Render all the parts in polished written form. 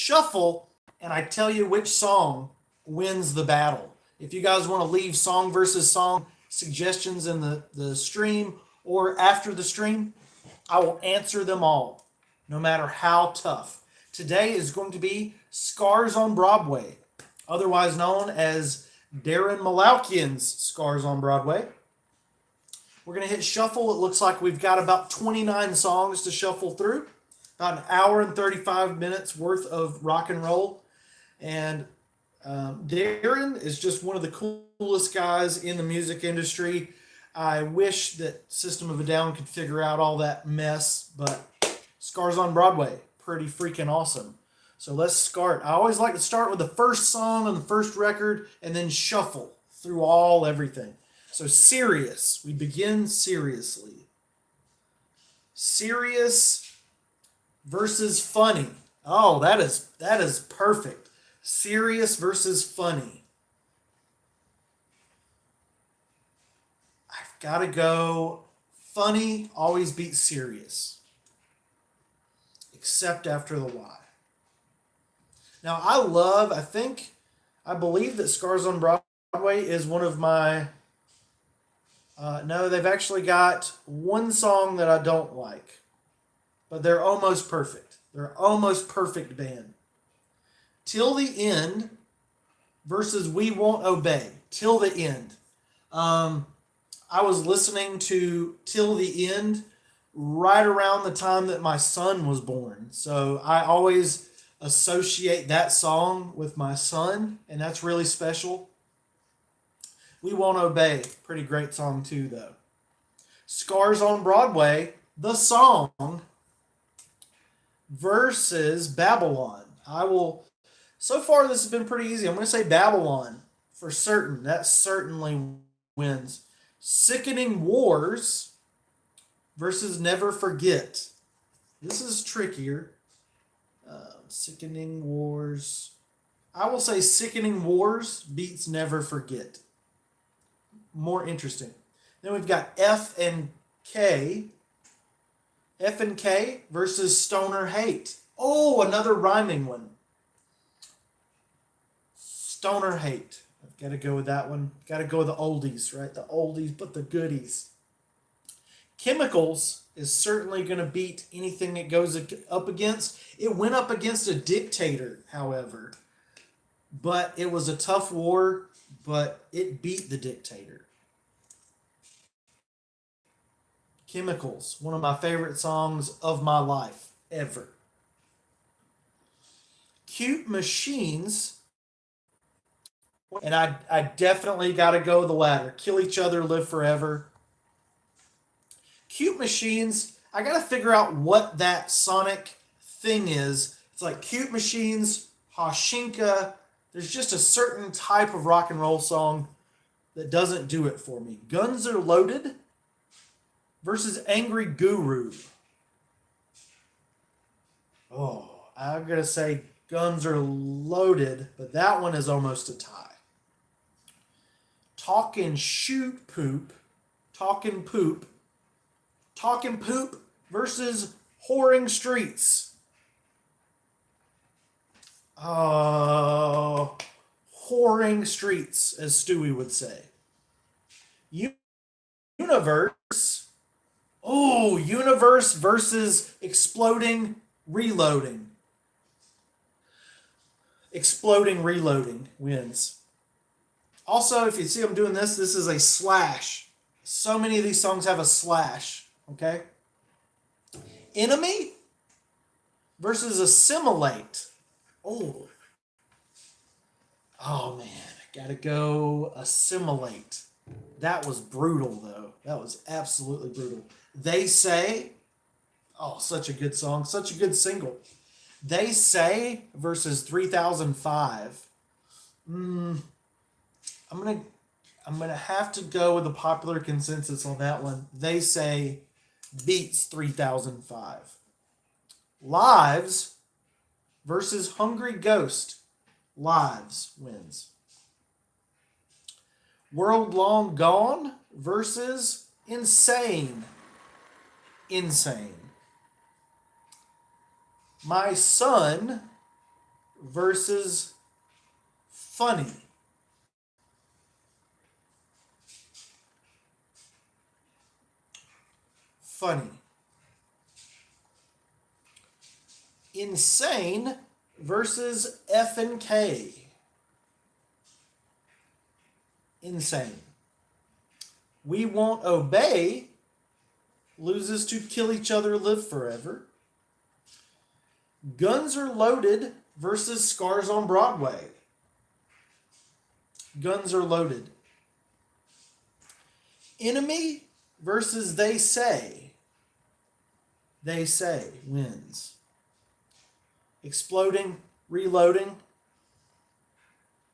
shuffle, and I tell you which song wins the battle. If you guys want to leave song versus song suggestions in the stream or after the stream, I will answer them all, no matter how tough. Today is going to be Scars on Broadway, otherwise known as Daron Malakian's Scars on Broadway. We're going to hit shuffle. It looks like we've got about 29 songs to shuffle through, about an hour and 35 minutes worth of rock and roll. And Daron is just one of the coolest guys in the music industry. I wish that System of a Down could figure out all that mess, but Scars on Broadway, pretty freaking awesome. So let's start. I always like to start with the first song on the first record and then shuffle through everything. So serious. We begin seriously. Serious versus funny. Oh, that is perfect. Serious versus funny. I've got to go. Funny always beats serious, except after the why. Now, I believe that Scars on Broadway is one of my. No, they've actually got one song that I don't like, but they're almost perfect. They're almost perfect band. Till the End versus We Won't Obey. Till the End. I was listening to Till the End right around the time that my son was born. So I always associate that song with my son, and that's really special. We Won't Obey. Pretty great song too, though. Scars on Broadway, the song versus Babylon. So far this has been pretty easy. I'm going to say Babylon for certain. That certainly wins. Sickening Wars versus Never Forget. This is trickier. Sickening Wars. I will say Sickening Wars beats Never Forget. More interesting. Then we've got F and K. F and K versus Stoner Hate. Oh, another rhyming one. Stoner Hate. I've got to go with that one. Got to go with the oldies, right? The oldies, but the goodies. Chemicals is certainly going to beat anything it goes up against. It went up against a dictator, however. But it was a tough war, but it beat the dictator. Chemicals, one of my favorite songs of my life, ever. Cute Machines, and I definitely got to go the latter. Kill Each Other, Live Forever. Cute Machines, I got to figure out what that sonic thing is. It's like Cute Machines, Hashinka. There's just a certain type of rock and roll song that doesn't do it for me. Guns Are Loaded versus Angry Guru. Oh, I'm going to say Guns Are Loaded, but that one is almost a tie. Talking Poop versus Whoring Streets. Oh, Whoring Streets, as Stewie would say. Universe. Oh, Universe versus Exploding Reloading. Exploding Reloading wins. Also, if you see I'm doing this is a slash. So many of these songs have a slash, okay? Enemy versus Assimilate. Oh. Oh, man. I got to go Assimilate. That was brutal, though. That was absolutely brutal. They Say. Oh, such a good song. Such a good single. They Say versus 3005. I'm gonna have to go with the popular consensus on that one. They Say beats 3005. Lives versus Hungry Ghost. Lives wins. World Long Gone versus Insane. Insane. My Son versus funny. Funny. Insane versus F and K. Insane. We Won't Obey loses to Kill Each Other, Live Forever. Guns Are Loaded versus Scars on Broadway. Guns Are Loaded. Enemy versus They Say. They Say wins. Exploding, Reloading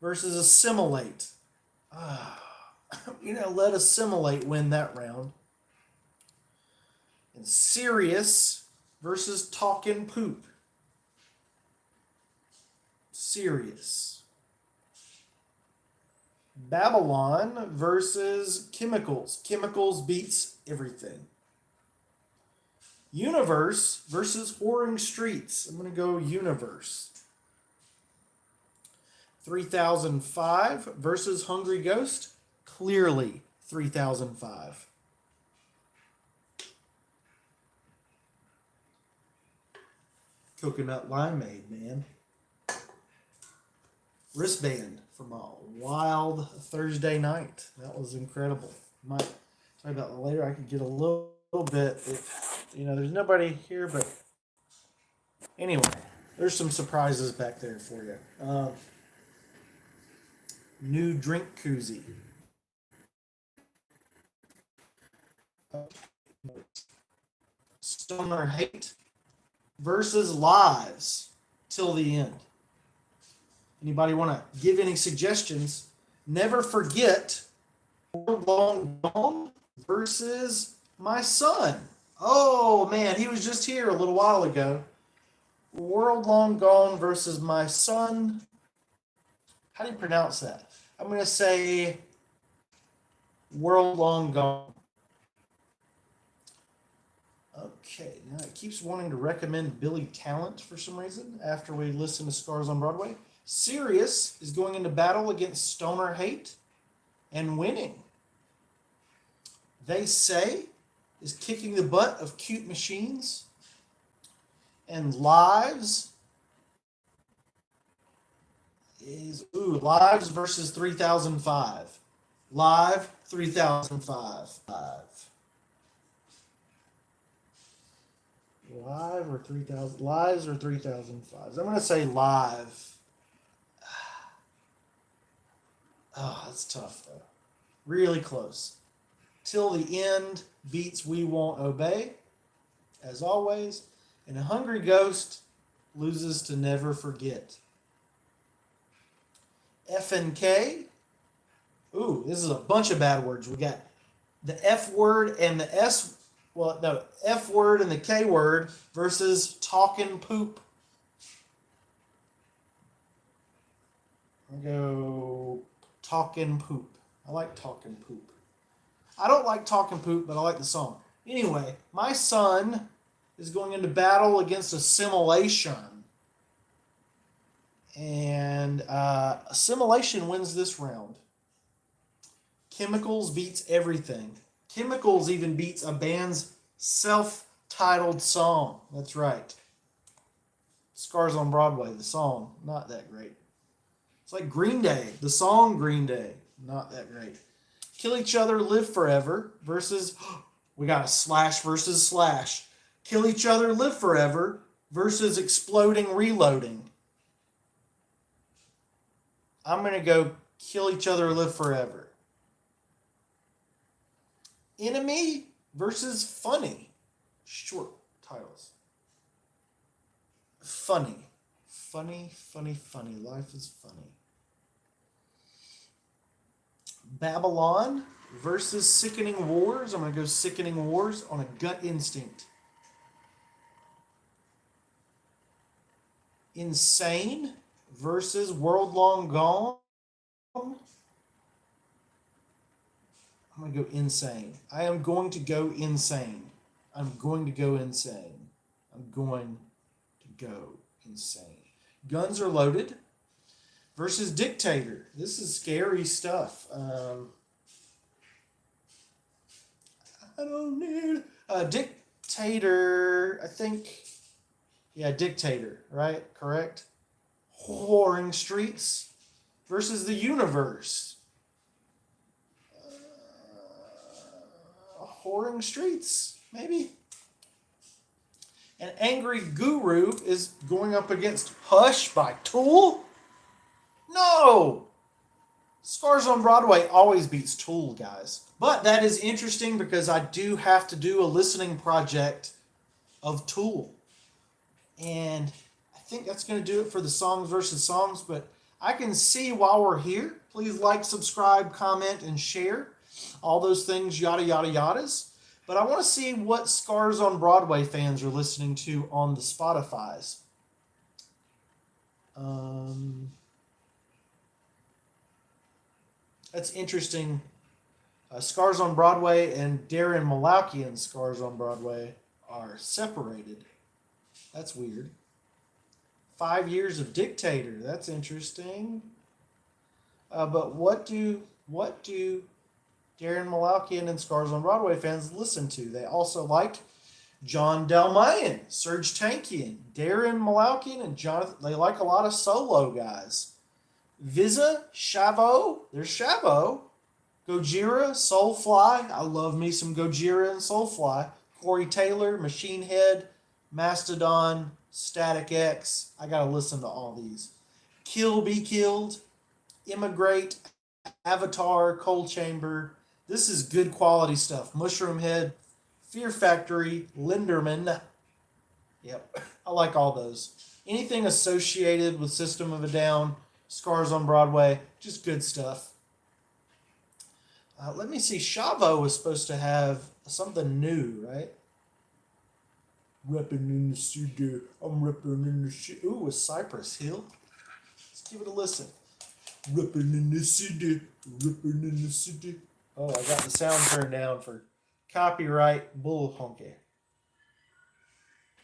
versus Assimilate. Let Assimilate win that round. And Serious versus Talkin' Poop. Serious. Babylon versus Chemicals. Chemicals beats everything. Universe versus Whoring Streets. I'm going to go Universe. 3005 versus Hungry Ghost. Clearly 3005. Coconut limeade, man. Wristband from a wild Thursday night. That was incredible. Sorry about that later. I could get a little bit. There's nobody here, but anyway, there's some surprises back there for you. New drink koozie. Stoner Hate versus Lives Till the End. Anybody want to give any suggestions? Never Forget World Long Gone versus My Son. Oh man, he was just here a little while ago. World Long Gone versus My Son. How do you pronounce that? I'm going to say World Long Gone. Okay, now it keeps wanting to recommend Billy Talent for some reason after we listen to Scars on Broadway. Serious is going into battle against Stoner Hate and winning. They Say is kicking the butt of Cute Machines. And Lives is Lives versus 3005. Live 3005. Live or 3000? Lives or 3005? I'm going to say Live. Oh, that's tough though. Really close. Till the End beats We Won't Obey, as always. And a Hungry Ghost loses to Never Forget. F and K. Ooh, this is a bunch of bad words. We got the F word and the F word and the K word versus Talkin' Poop. I'll go Talkin' Poop. I like Talkin' Poop. I don't like Talkin' Poop, but I like the song. Anyway, My Son is going into battle against Assimilation. And Assimilation wins this round. Chemicals beats everything. Chemicals even beats a band's self-titled song. That's right. Scars on Broadway, the song, not that great. It's like Green Day, the song Green Day, not that great. Kill Each Other, Live Forever versus, we got a Slash versus Slash. Kill Each Other, Live Forever versus Exploding, Reloading. I'm going to go Kill Each Other, Live Forever. Enemy versus Funny. Short titles. Funny. Funny, funny, funny. Life is funny. Babylon versus Sickening Wars. I'm going to go Sickening Wars on a gut instinct. Insane versus World Long Gone. I'm going to go Insane. I am going to go Insane. I'm going to go Insane. I'm going to go Insane. Guns Are Loaded versus Dictator. This is scary stuff. I don't need Dictator. I think, yeah, Dictator. Right? Correct. Whoring Streets versus the Universe. Whoring Streets, maybe. And Angry Guru is going up against Hush by Tool. No! Scars on Broadway always beats Tool, guys. But that is interesting because I do have to do a listening project of Tool. And I think that's going to do it for the songs versus songs. But I can see while we're here, please like, subscribe, comment, and share. All those things, yada, yada, yadas. But I want to see what Scars on Broadway fans are listening to on the Spotifys. That's interesting. Scars on Broadway and Daron Malakian Scars on Broadway are separated. That's weird. 5 years of Dictator. That's interesting. But what do Daron Malakian and Scars on Broadway fans listen to? They also like John Dalmayan, Serge Tankian, Daron Malakian, and Jonathan. They like a lot of solo guys. Visa, Chavo. There's Chavo. Gojira, Soulfly. I love me some Gojira and Soulfly. Corey Taylor, Machine Head, Mastodon, Static X. I gotta listen to all these. Kill Be Killed, Immigrate, Avatar, Cold Chamber. This is good quality stuff. Mushroom Head, Fear Factory, Linderman. Yep, I like all those. Anything associated with System of a Down, Scars on Broadway, just good stuff. Let me see. Chavo was supposed to have something new, right? Repping in the city. I'm repping in the city. Ooh, with Cypress Hill. Let's give it a listen. Repping in the city. Repping in the city. Oh, I got the sound turned down for copyright bull honky.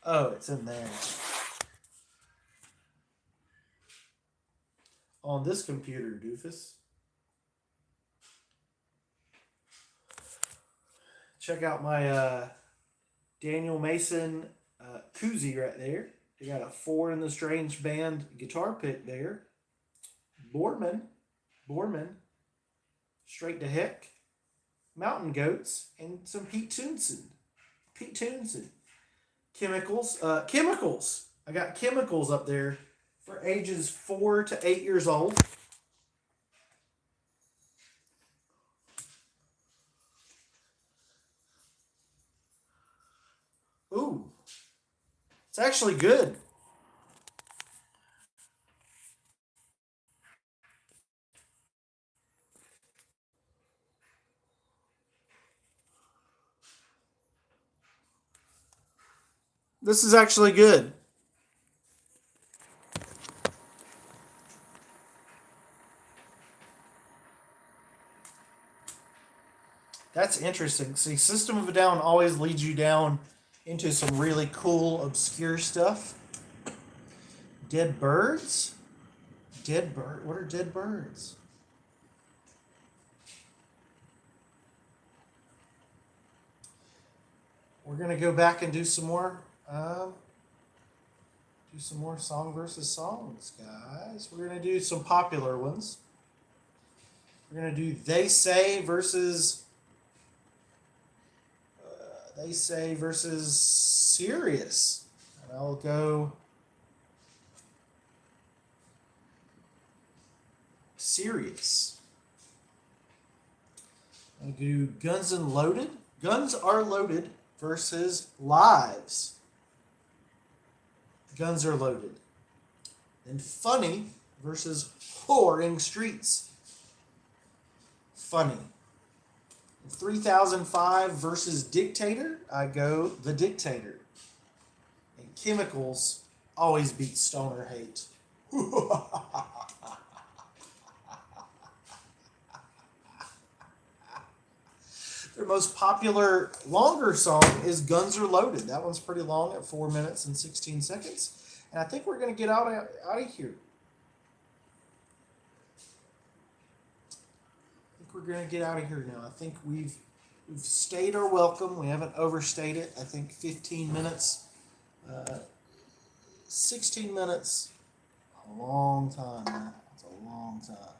Oh, it's in there. On this computer, doofus. Check out my Daniel Mason koozie right there. They got a 4 in the Strange Band guitar pick there. Borman, Straight to Heck, Mountain Goats, and some Pete Toonson. Chemicals. I got Chemicals up there for ages 4 to 8 years old. Ooh, it's actually good. This is actually good. That's interesting. See, System of a Down always leads you down into some really cool, obscure stuff. Dead birds? What are dead birds? We're gonna go back and do some more. Do some more song versus songs, guys. We're gonna do some popular ones. We're gonna do They Say versus Serious. And I'll go Serious. I'll do Guns Are Loaded versus Lives. Guns Are Loaded. And Funny versus Whoring Streets. Funny. 3005 versus Dictator, I go The Dictator. And Chemicals always beat Stoner Hate. Their most popular, longer song is Guns Are Loaded. That one's pretty long at 4 minutes and 16 seconds. And I think we're going to get out of here. I think we're going to get out of here now. I think we've stayed our welcome. We haven't overstayed it. I think 15 minutes, 16 minutes, a long time, man. It's a long time.